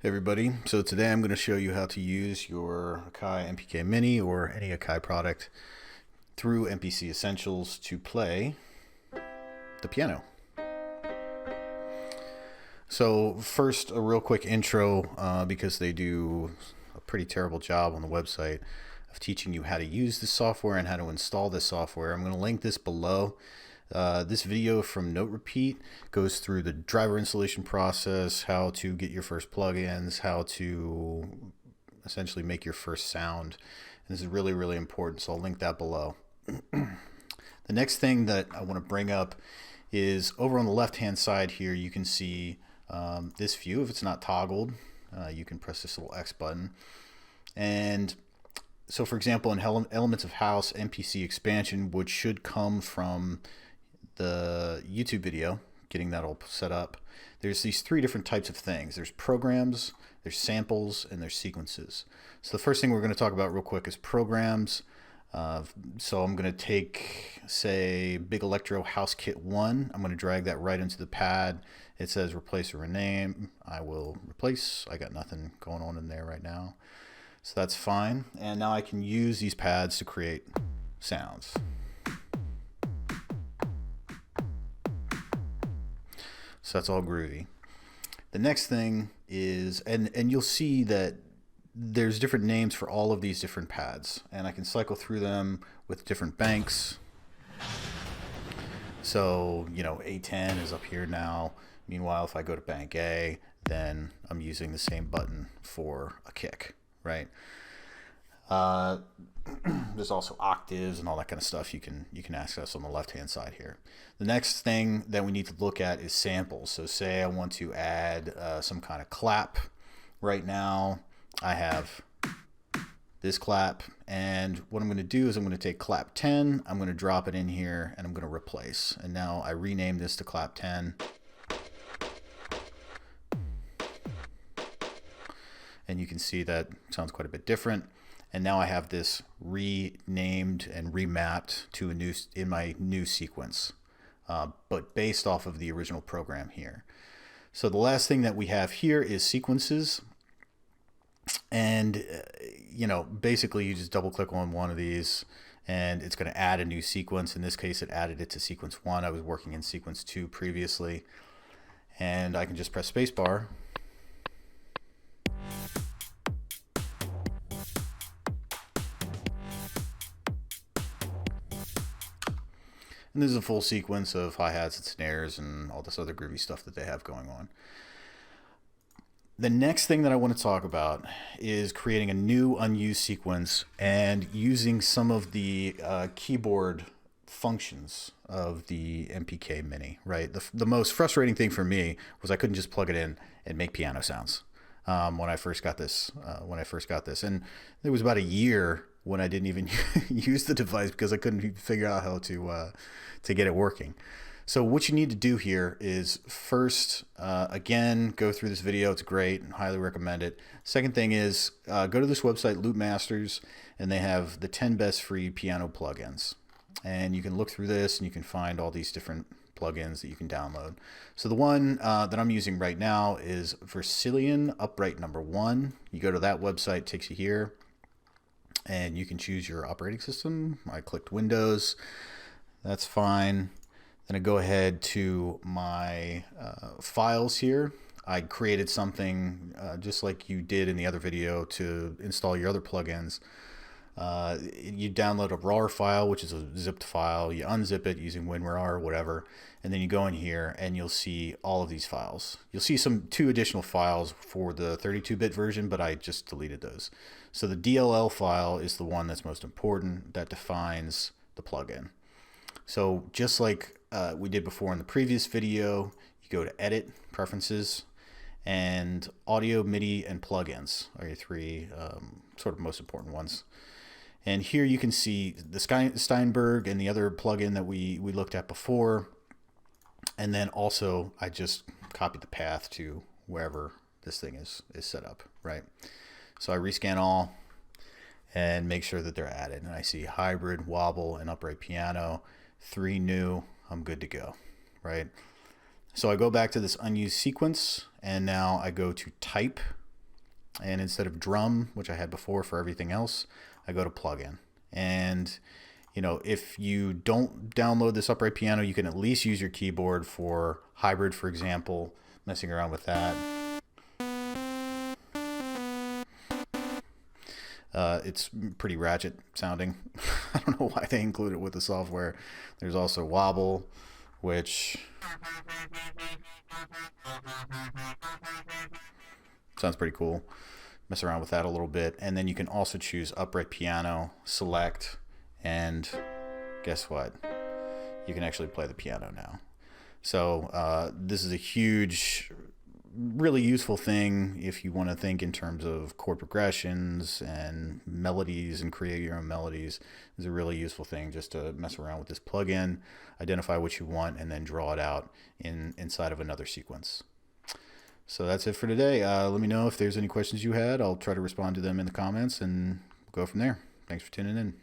Hey everybody, so today I'm going to show you how to use your Akai MPK Mini or any Akai product through MPC Essentials to play the piano. So first, a real quick intro because they do a pretty terrible job on the website of teaching you how to use the software and how to install this software. I'm going to link this below. This video from Note Repeat goes through the driver installation process, how to get your first plugins, how to essentially make your first sound. And this is really, really important, so I'll link that below. The next thing that I want to bring up is over on the left-hand side here, you can see this view. If it's not toggled, you can press this little X button. And so, for example, in Elements of House MPC expansion, which should come from the YouTube video, getting that all set up, there's these three different types of things. There's programs, there's samples, and there's sequences. So the first thing we're going to talk about real quick is programs. So I'm going to take, say, Big Electro House Kit 1. I'm going to drag that right into the pad. It says replace or rename. I will replace. I got nothing going on in there right now, so that's fine. And now I can use these pads to create sounds. So that's all groovy. The next thing is, and you'll see that there's different names for all of these different pads, and I can cycle through them with different banks. So, you know, A10 is up here now. Meanwhile, if I go to bank A, then I'm using the same button for a kick, right? There's also octaves and all that kind of stuff you can access on the left hand side here. The next thing that we need to look at is samples. So say I want to add some kind of clap. Right now I have this clap, and what I'm going to do is I'm going to take clap 10, I'm going to drop it in here, and I'm going to replace. And now I rename this to clap 10. And you can see that sounds quite a bit different. And now I have this renamed and remapped to a new, in my new sequence, but based off of the original program here. So the last thing that we have here is sequences. And, you know, basically you just double click on one of these and it's going to add a new sequence. In this case, it added it to sequence 1. I was working in sequence 2 previously. And I can just press spacebar. And this is a full sequence of hi-hats and snares and all this other groovy stuff that they have going on. The next thing that I want to talk about is creating a new unused sequence and using some of the keyboard functions of the MPK Mini, right? The most frustrating thing for me was I couldn't just plug it in and make piano sounds when I first got this. And it was about a year when I didn't even use the device because I couldn't figure out how to get it working. So what you need to do here is first, again, go through this video. It's great and highly recommend it. Second thing is go to this website, Loop Masters, and they have the 10 best free piano plugins. And you can look through this and you can find all these different plugins that you can download. So the one that I'm using right now is Versilian Upright No.1. You go to that website, takes you here, and you can choose your operating system. I clicked Windows. That's fine. Then I go ahead to my files here. I created something just like you did in the other video to install your other plugins. You download a RAR file, which is a zipped file. You unzip it using WinRAR or whatever, and then you go in here and you'll see all of these files. You'll see two additional files for the 32-bit version, but I just deleted those. So the DLL file is the one that's most important, that defines the plugin. So just like we did before in the previous video, you go to Edit, Preferences, and Audio, MIDI, and Plugins are your three sort of most important ones. And here you can see the Steinberg and the other plugin that we looked at before. And then also I just copied the path to wherever this thing is set up, right? So I rescan all and make sure that they're added. And I see hybrid, wobble, and upright piano, 3 new. I'm good to go, right? So I go back to this unused sequence, and now I go to type, And instead of drum, which I had before for everything else, I go to plugin. And if you don't download this upright piano, you can at least use your keyboard for hybrid, for example, messing around with that. It's pretty ratchet sounding. I don't know why they include it with the software. There's also wobble, which sounds pretty cool. Mess around with that a little bit. And then you can also choose upright piano, select, and guess what? You can actually play the piano now. So this is a huge, really useful thing if you want to think in terms of chord progressions and melodies and create your own melodies. It's a really useful thing just to mess around with this plugin, identify what you want, and then draw it out inside of another sequence. So that's it for today. Let me know if there's any questions you had. I'll try to respond to them in the comments and go from there. Thanks for tuning in.